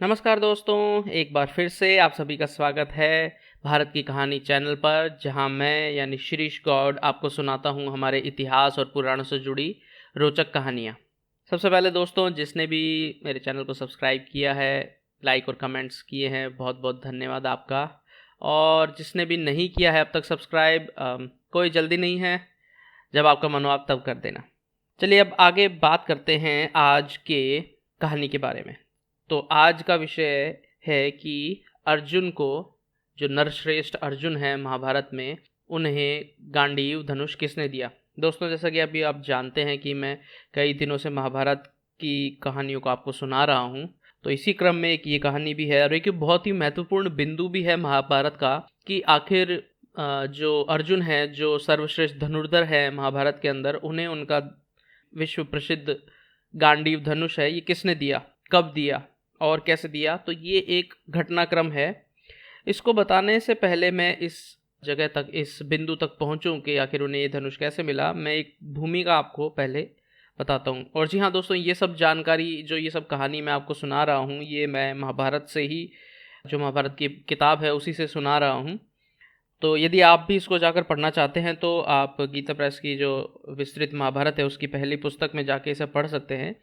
नमस्कार दोस्तों, एक बार फिर से आप सभी का स्वागत है भारत की कहानी चैनल पर, जहां मैं यानी शिरीष गौड़ आपको सुनाता हूं हमारे इतिहास और पुराणों से जुड़ी रोचक कहानियां। सबसे पहले दोस्तों, जिसने भी मेरे चैनल को सब्सक्राइब किया है, लाइक और कमेंट्स किए हैं, बहुत बहुत धन्यवाद आपका। और जिसने भी नहीं किया है अब तक सब्सक्राइब, कोई जल्दी नहीं है, जब आपका मन हो आप तब कर देना। चलिए अब आगे बात करते हैं आज के कहानी के बारे में। तो आज का विषय है कि अर्जुन को, जो नरश्रेष्ठ अर्जुन है महाभारत में, उन्हें गांडीव धनुष किसने दिया। दोस्तों, जैसा कि अभी आप जानते हैं कि मैं कई दिनों से महाभारत की कहानियों को आपको सुना रहा हूँ, तो इसी क्रम में एक ये कहानी भी है और एक बहुत ही महत्वपूर्ण बिंदु भी है महाभारत का कि आखिर जो अर्जुन है, जो सर्वश्रेष्ठ धनुर्धर है महाभारत के अंदर, उन्हें उनका विश्व प्रसिद्ध गांडीव धनुष है, ये किसने दिया, कब दिया और कैसे दिया। तो ये एक घटनाक्रम है। इसको बताने से पहले मैं इस जगह तक, इस बिंदु तक पहुंचूं कि आखिर उन्हें ये धनुष कैसे मिला, मैं एक भूमिका आपको पहले बताता हूं। और जी हाँ दोस्तों, ये सब जानकारी, जो ये सब कहानी मैं आपको सुना रहा हूं, ये मैं महाभारत से ही, जो महाभारत की किताब है उसी से सुना रहा हूं। तो यदि आप भी इसको जाकर पढ़ना चाहते हैं तो आप गीता प्रेस की जो विस्तृत महाभारत है उसकी पहली पुस्तक में जाके इसे पढ़ सकते हैं।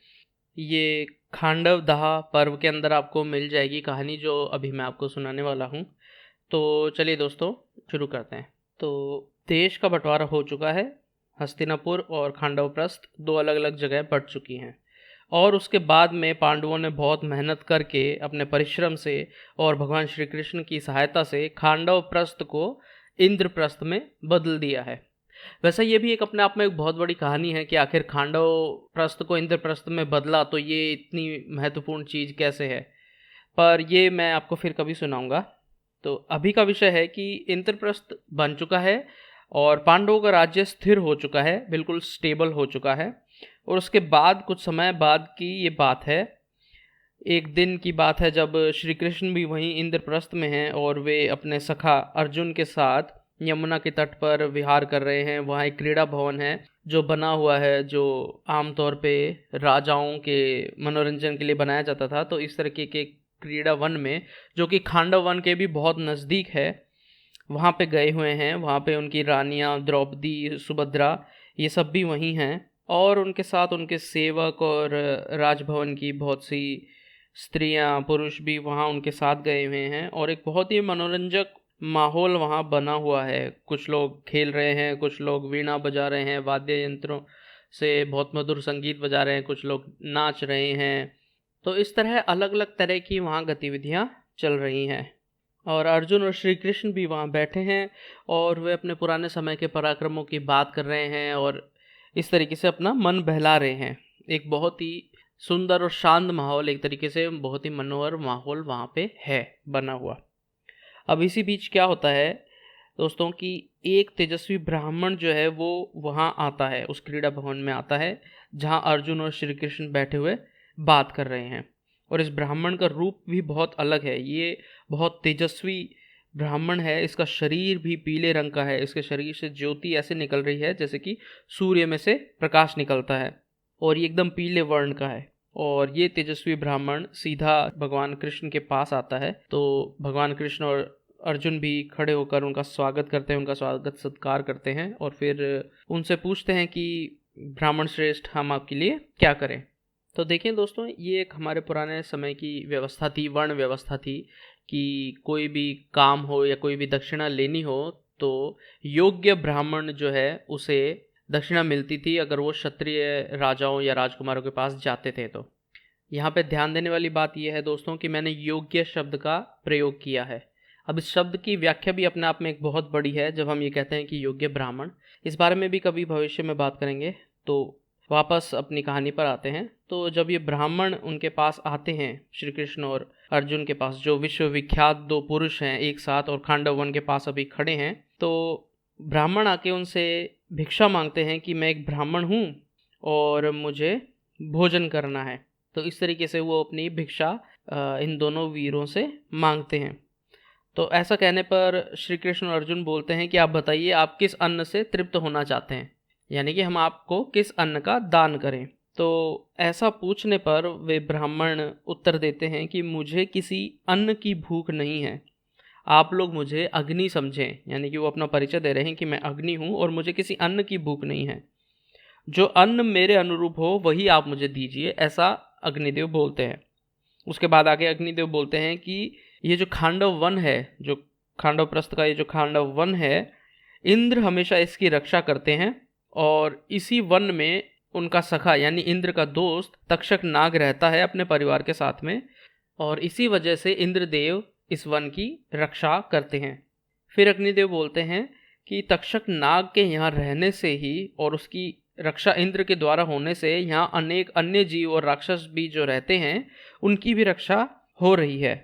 ये खांडव दाह पर्व के अंदर आपको मिल जाएगी कहानी जो अभी मैं आपको सुनाने वाला हूँ। तो चलिए दोस्तों, शुरू करते हैं। तो देश का बंटवारा हो चुका है। हस्तिनापुर और खांडवप्रस्थ दो अलग अलग जगह बढ़ चुकी हैं और उसके बाद में पांडवों ने बहुत मेहनत करके अपने परिश्रम से और भगवान श्री कृष्ण की सहायता से खांडवप्रस्थ को इंद्रप्रस्थ में बदल दिया है। वैसे ये भी एक अपने आप में एक बहुत बड़ी कहानी है कि आखिर खांडव प्रस्थ को इंद्रप्रस्थ में बदला, तो ये इतनी महत्वपूर्ण चीज़ कैसे है, पर ये मैं आपको फिर कभी सुनाऊंगा। तो अभी का विषय है कि इंद्रप्रस्थ बन चुका है और पांडवों का राज्य स्थिर हो चुका है, बिल्कुल स्टेबल हो चुका है। और उसके बाद कुछ समय बाद की ये बात है, एक दिन की बात है जब श्री कृष्ण भी वहीं इंद्रप्रस्थ में हैं और वे अपने सखा अर्जुन के साथ यमुना के तट पर विहार कर रहे हैं। वहाँ एक क्रीड़ा भवन है जो बना हुआ है, जो आमतौर पे राजाओं के मनोरंजन के लिए बनाया जाता था। तो इस तरीके के क्रीड़ा वन में, जो कि खांडव वन के भी बहुत नज़दीक है, वहाँ पे गए हुए हैं। वहाँ पे उनकी रानियाँ द्रौपदी, सुभद्रा, ये सब भी वहीं हैं और उनके साथ उनके सेवक और राजभवन की बहुत सी स्त्रियाँ, पुरुष भी वहाँ उनके साथ गए हुए हैं और एक बहुत ही मनोरंजक माहौल वहाँ बना हुआ है। कुछ लोग खेल रहे हैं, कुछ लोग वीणा बजा रहे हैं, वाद्य यंत्रों से बहुत मधुर संगीत बजा रहे हैं, कुछ लोग नाच रहे हैं। तो इस तरह अलग अलग तरह की वहाँ गतिविधियाँ चल रही हैं और अर्जुन और श्री कृष्ण भी वहाँ बैठे हैं और वे अपने पुराने समय के पराक्रमों की बात कर रहे हैं और इस तरीके से अपना मन बहला रहे हैं। एक बहुत ही सुंदर और शांत माहौल, एक तरीके से बहुत ही मनोहर माहौल वहाँ पे है बना हुआ। अब इसी बीच क्या होता है दोस्तों कि एक तेजस्वी ब्राह्मण जो है वो वहाँ आता है, उस क्रीड़ा भवन में आता है जहाँ अर्जुन और श्री कृष्ण बैठे हुए बात कर रहे हैं। और इस ब्राह्मण का रूप भी बहुत अलग है। ये बहुत तेजस्वी ब्राह्मण है। इसका शरीर भी पीले रंग का है। इसके शरीर से ज्योति ऐसे निकल रही है जैसे कि सूर्य में से प्रकाश निकलता है और ये एकदम पीले वर्ण का है। और ये तेजस्वी ब्राह्मण सीधा भगवान कृष्ण के पास आता है। तो भगवान कृष्ण और अर्जुन भी खड़े होकर उनका स्वागत करते हैं, उनका स्वागत सत्कार करते हैं और फिर उनसे पूछते हैं कि ब्राह्मण श्रेष्ठ, हम आपके लिए क्या करें। तो देखिए दोस्तों, ये एक हमारे पुराने समय की व्यवस्था थी, वर्ण व्यवस्था थी कि कोई भी काम हो या कोई भी दक्षिणा लेनी हो तो योग्य ब्राह्मण जो है उसे दक्षिणा मिलती थी अगर वो क्षत्रिय राजाओं या राजकुमारों के पास जाते थे। तो यहाँ पे ध्यान देने वाली बात यह है दोस्तों कि मैंने योग्य शब्द का प्रयोग किया है। अब इस शब्द की व्याख्या भी अपने आप में एक बहुत बड़ी है जब हम ये कहते हैं कि योग्य ब्राह्मण। इस बारे में भी कभी भविष्य में बात करेंगे। तो वापस अपनी कहानी पर आते हैं। तो जब ये ब्राह्मण उनके पास आते हैं, श्री कृष्ण और अर्जुन के पास, जो विश्वविख्यात दो पुरुष हैं एक साथ और खांडव वन के पास अभी खड़े हैं, तो ब्राह्मण आके उनसे भिक्षा मांगते हैं कि मैं एक ब्राह्मण हूँ और मुझे भोजन करना है। तो इस तरीके से वो अपनी भिक्षा इन दोनों वीरों से मांगते हैं। तो ऐसा कहने पर श्री कृष्ण और अर्जुन बोलते हैं कि आप बताइए, आप किस अन्न से तृप्त होना चाहते हैं, यानी कि हम आपको किस अन्न का दान करें। तो ऐसा पूछने पर वे ब्राह्मण उत्तर देते हैं कि मुझे किसी अन्न की भूख नहीं है, आप लोग मुझे अग्नि समझें। यानी कि वो अपना परिचय दे रहे हैं कि मैं अग्नि हूँ और मुझे किसी अन्न की भूख नहीं है, जो अन्न मेरे अनुरूप हो वही आप मुझे दीजिए, ऐसा अग्निदेव बोलते हैं। उसके बाद आगे अग्निदेव बोलते हैं कि ये जो खांडव वन है, जो खांडव प्रस्थ का ये जो खांडव वन है, इंद्र हमेशा इसकी रक्षा करते हैं और इसी वन में उनका सखा यानी इंद्र का दोस्त तक्षक नाग रहता है अपने परिवार के साथ में, और इसी वजह से इंद्रदेव इस वन की रक्षा करते हैं। फिर अग्निदेव बोलते हैं कि तक्षक नाग के यहाँ रहने से ही और उसकी रक्षा इंद्र के द्वारा होने से यहाँ अनेक अन्य जीव और राक्षस भी जो रहते हैं उनकी भी रक्षा हो रही है,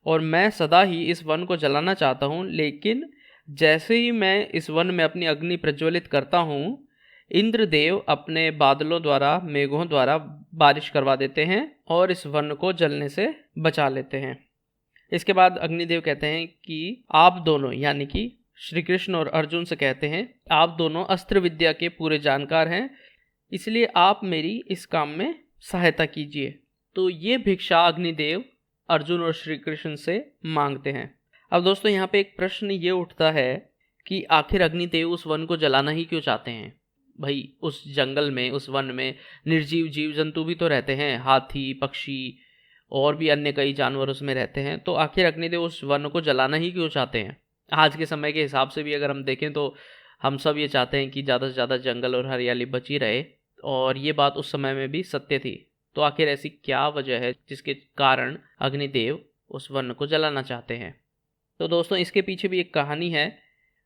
और मैं सदा ही इस वन को जलाना चाहता हूँ, लेकिन जैसे ही मैं इस वन में अपनी अग्नि प्रज्वलित करता हूँ, इंद्रदेव अपने बादलों द्वारा, मेघों द्वारा बारिश करवा देते हैं और इस वन को जलने से बचा लेते हैं। इसके बाद अग्निदेव कहते हैं कि आप दोनों, यानी कि श्री कृष्ण और अर्जुन से कहते हैं, आप दोनों अस्त्र विद्या के पूरे जानकार हैं, इसलिए आप मेरी इस काम में सहायता कीजिए। तो ये भिक्षा अग्निदेव अर्जुन और श्री कृष्ण से मांगते हैं। अब दोस्तों यहाँ पे एक प्रश्न ये उठता है कि आखिर अग्निदेव उस वन को जलाना ही क्यों चाहते हैं? भाई उस जंगल में, उस वन में निर्जीव जीव जंतु भी तो रहते हैं, हाथी, पक्षी और भी अन्य कई जानवर उसमें रहते हैं, तो आखिर अग्निदेव उस वन को जलाना ही क्यों चाहते हैं? आज के समय के हिसाब से भी अगर हम देखें तो हम सब ये चाहते हैं कि ज़्यादा से ज़्यादा जंगल और हरियाली बची रहे, और ये बात उस समय में भी सत्य थी। तो आखिर ऐसी क्या वजह है जिसके कारण अग्निदेव उस वन को जलाना चाहते हैं? तो दोस्तों इसके पीछे भी एक कहानी है।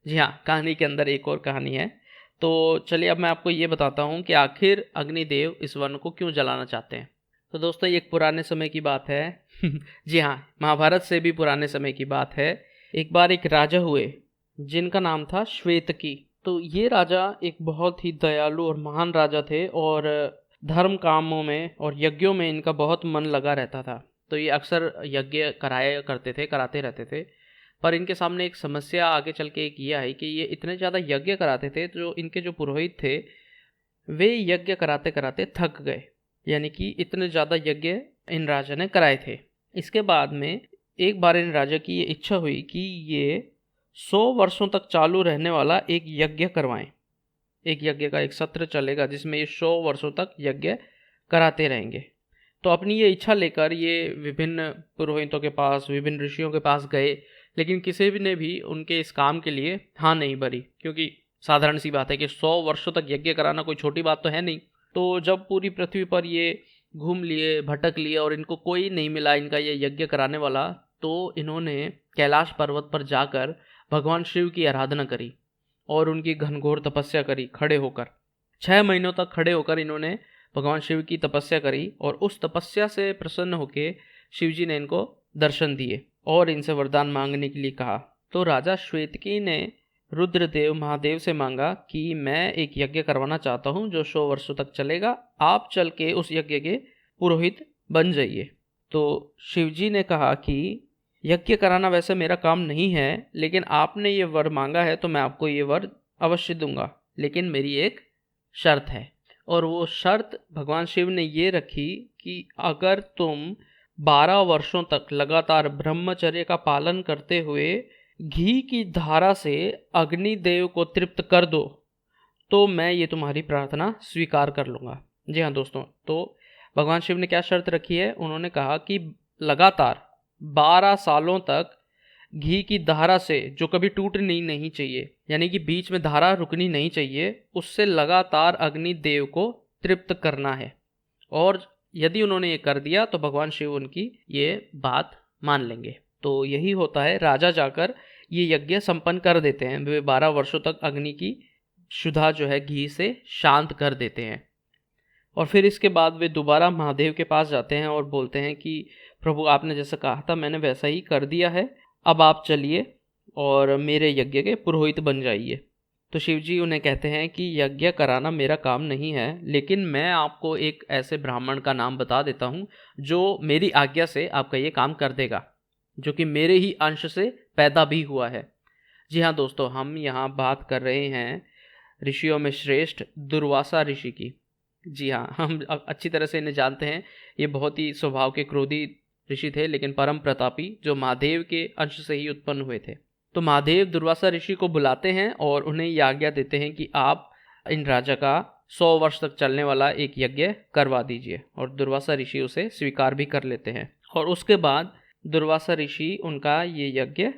जी हाँ, कहानी के अंदर एक और कहानी है। तो चलिए अब मैं आपको ये बताता हूँ कि आखिर अग्निदेव इस वन को क्यों जलाना चाहते हैं। तो दोस्तों ये एक पुराने समय की बात है जी हाँ, महाभारत से भी पुराने समय की बात है। एक बार एक राजा हुए जिनका नाम था श्वेतकी। तो ये राजा एक बहुत ही दयालु और महान राजा थे और धर्म कामों में और यज्ञों में इनका बहुत मन लगा रहता था। तो ये अक्सर यज्ञ कराते रहते थे। पर इनके सामने एक समस्या आगे चल के एक ये आई कि ये इतने ज़्यादा यज्ञ कराते थे, जो इनके जो पुरोहित थे वे यज्ञ कराते कराते थक गए। यानी कि इतने ज़्यादा यज्ञ इन राजा ने कराए थे। इसके बाद में एक बार इन राजा की ये इच्छा हुई कि ये 100 वर्षों तक चालू रहने वाला एक यज्ञ करवाएं। एक यज्ञ का एक सत्र चलेगा जिसमें ये 100 वर्षों तक यज्ञ कराते रहेंगे। तो अपनी ये इच्छा लेकर ये विभिन्न पुरोहितों के पास, विभिन्न ऋषियों के पास गए, लेकिन किसी भी ने भी उनके इस काम के लिए हाँ नहीं भरी, क्योंकि साधारण सी बात है कि 100 वर्षों तक यज्ञ कराना कोई छोटी बात तो है नहीं। तो जब पूरी पृथ्वी पर ये घूम लिए, भटक लिए और इनको कोई नहीं मिला इनका ये यज्ञ कराने वाला, तो इन्होंने कैलाश पर्वत पर जाकर भगवान शिव की आराधना करी और उनकी घनघोर तपस्या करी। खड़े होकर 6 महीनों तक खड़े होकर इन्होंने भगवान शिव की तपस्या करी और उस तपस्या से प्रसन्न होकर शिव जी ने इनको दर्शन दिए और इनसे वरदान मांगने के लिए कहा। तो राजा श्वेतकी ने रुद्रदेव महादेव से मांगा कि मैं एक यज्ञ करवाना चाहता हूँ जो 100 वर्षों तक चलेगा, आप चल के उस यज्ञ के पुरोहित बन जाइए। तो शिवजी ने कहा कि यज्ञ कराना वैसे मेरा काम नहीं है, लेकिन आपने ये वर मांगा है तो मैं आपको ये वर अवश्य दूंगा, लेकिन मेरी एक शर्त है। और वो शर्त भगवान शिव ने ये रखी कि अगर तुम 12 वर्षों तक लगातार ब्रह्मचर्य का पालन करते हुए घी की धारा से अग्निदेव को तृप्त कर दो तो मैं ये तुम्हारी प्रार्थना स्वीकार कर लूँगा। जी हाँ दोस्तों, तो भगवान शिव ने क्या शर्त रखी है? उन्होंने कहा कि लगातार 12 सालों तक घी की धारा से, जो कभी टूटनी नहीं चाहिए, यानी कि बीच में धारा रुकनी नहीं चाहिए, उससे लगातार अग्निदेव को तृप्त करना है। और यदि उन्होंने ये कर दिया तो भगवान शिव उनकी ये बात मान लेंगे। तो यही होता है, राजा जाकर ये यज्ञ संपन्न कर देते हैं। वे 12 वर्षों तक अग्नि की क्षुधा जो है घी से शांत कर देते हैं। और फिर इसके बाद वे दोबारा महादेव के पास जाते हैं और बोलते हैं कि प्रभु आपने जैसा कहा था मैंने वैसा ही कर दिया है, अब आप चलिए और मेरे यज्ञ के पुरोहित बन जाइए। तो शिव जी उन्हें कहते हैं कि यज्ञ कराना मेरा काम नहीं है, लेकिन मैं आपको एक ऐसे ब्राह्मण का नाम बता देता हूँ जो मेरी आज्ञा से आपका ये काम कर देगा, जो कि मेरे ही अंश से पैदा भी हुआ है। जी हाँ दोस्तों, हम यहाँ बात कर रहे हैं ऋषियों में श्रेष्ठ दुर्वासा ऋषि की। जी हाँ, हम अच्छी तरह से इन्हें जानते हैं। ये बहुत ही स्वभाव के क्रोधी ऋषि थे, लेकिन परम प्रतापी, जो महादेव के अंश से ही उत्पन्न हुए थे। तो महादेव दुर्वासा ऋषि को बुलाते हैं और उन्हें ये आज्ञा देते हैं कि आप इन राजा का 100 वर्ष तक चलने वाला एक यज्ञ करवा दीजिए। और दुर्वासा ऋषि उसे स्वीकार भी कर लेते हैं। और उसके बाद दुर्वासा ऋषि उनका ये यज्ञ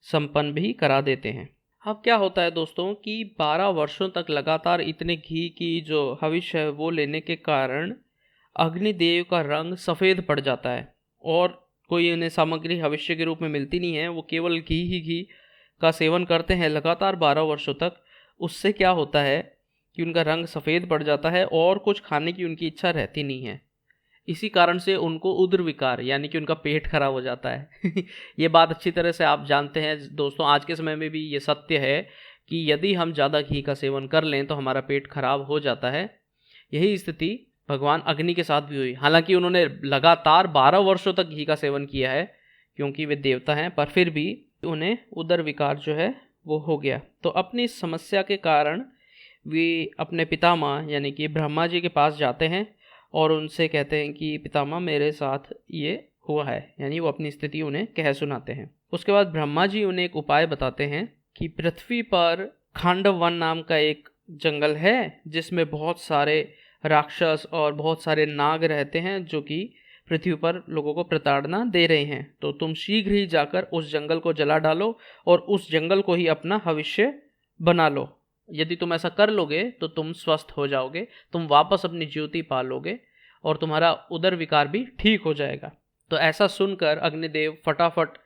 संपन्न भी करा देते हैं। अब क्या होता है दोस्तों कि 12 वर्षों तक लगातार इतने घी की जो हविष्य है वो लेने के कारण अग्निदेव का रंग सफ़ेद पड़ जाता है और कोई उन्हें सामग्री भविष्य के रूप में मिलती नहीं है। वो केवल घी ही घी का सेवन करते हैं लगातार 12 वर्षों तक। उससे क्या होता है कि उनका रंग सफ़ेद पड़ जाता है और कुछ खाने की उनकी इच्छा रहती नहीं है। इसी कारण से उनको उदर विकार यानी कि उनका पेट खराब हो जाता है। ये बात अच्छी तरह से आप जानते हैं दोस्तों। आज के समय में भी ये सत्य है कि यदि हम ज़्यादा घी का सेवन कर लें तो हमारा पेट खराब हो जाता है। यही स्थिति भगवान अग्नि के साथ भी हुई। हालांकि उन्होंने लगातार 12 वर्षों तक घी का सेवन किया है क्योंकि वे देवता हैं, पर फिर भी उन्हें उदर विकार जो है वो हो गया। तो अपनी इस समस्या के कारण वे अपने पितामह यानी कि ब्रह्मा जी के पास जाते हैं और उनसे कहते हैं कि पितामह मेरे साथ ये हुआ है, यानी वो अपनी स्थिति उन्हें कह सुनाते हैं। उसके बाद ब्रह्मा जी उन्हें एक उपाय बताते हैं कि पृथ्वी पर खांडव वन नाम का एक जंगल है जिसमें बहुत सारे राक्षस और बहुत सारे नाग रहते हैं जो कि पृथ्वी पर लोगों को प्रताड़ना दे रहे हैं। तो तुम शीघ्र ही जाकर उस जंगल को जला डालो और उस जंगल को ही अपना भविष्य बना लो। यदि तुम ऐसा कर लोगे तो तुम स्वस्थ हो जाओगे, तुम वापस अपनी ज्योति पालोगे और तुम्हारा उदर विकार भी ठीक हो जाएगा। तो ऐसा सुनकर अग्निदेव फटाफट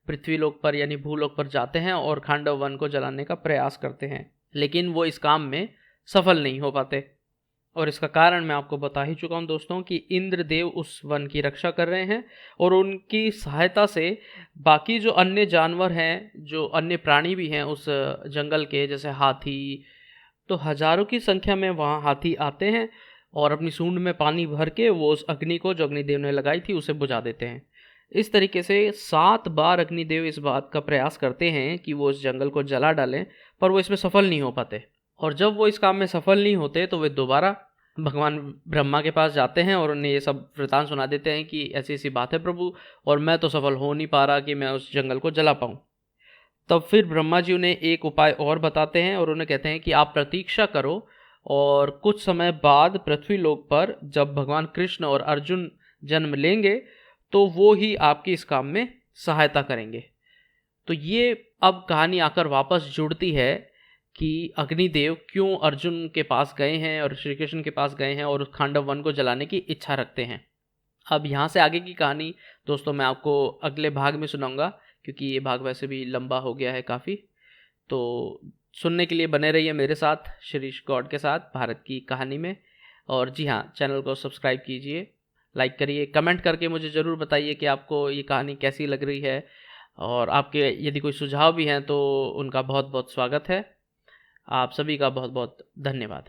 पृथ्वीलोक पर यानी भूलोक पर जाते हैं और खांडव वन को जलाने का प्रयास करते हैं, लेकिन वो इस काम में सफल नहीं हो पाते। और इसका कारण मैं आपको बता ही चुका हूँ दोस्तों कि इंद्रदेव उस वन की रक्षा कर रहे हैं और उनकी सहायता से बाकी जो अन्य जानवर हैं, जो अन्य प्राणी भी हैं उस जंगल के, जैसे हाथी, तो हजारों की संख्या में वहाँ हाथी आते हैं और अपनी सूंड में पानी भर के वो उस अग्नि को जो अग्निदेव ने लगाई थी उसे बुझा देते हैं। इस तरीके से 7 बार अग्निदेव इस बात का प्रयास करते हैं कि वो उस जंगल को जला डालें, पर वो इसमें सफल नहीं हो पाते। और जब वो इस काम में सफल नहीं होते तो वे दोबारा भगवान ब्रह्मा के पास जाते हैं और उन्हें ये सब वृतांत सुना देते हैं कि ऐसी ऐसी बात है प्रभु, और मैं तो सफल हो नहीं पा रहा कि मैं उस जंगल को जला पाऊँ। तब फिर ब्रह्मा जी उन्हें एक उपाय और बताते हैं और उन्हें कहते हैं कि आप प्रतीक्षा करो और कुछ समय बाद पृथ्वी लोक पर जब भगवान कृष्ण और अर्जुन जन्म लेंगे तो वो ही आपकी इस काम में सहायता करेंगे। तो ये अब कहानी आकर वापस जुड़ती है कि अग्निदेव क्यों अर्जुन के पास गए हैं और श्री कृष्ण के पास गए हैं और उस खांडव वन को जलाने की इच्छा रखते हैं। अब यहाँ से आगे की कहानी दोस्तों मैं आपको अगले भाग में सुनाऊंगा, क्योंकि ये भाग वैसे भी लंबा हो गया है काफ़ी। तो सुनने के लिए बने रहिए मेरे साथ, शिरीष गौड़ के साथ, भारत की कहानी में। और जी हाँ, चैनल को सब्सक्राइब कीजिए, लाइक करिए, कमेंट करके मुझे ज़रूर बताइए कि आपको ये कहानी कैसी लग रही है। और आपके यदि कोई सुझाव भी हैं तो उनका बहुत बहुत स्वागत है। आप सभी का बहुत बहुत धन्यवाद।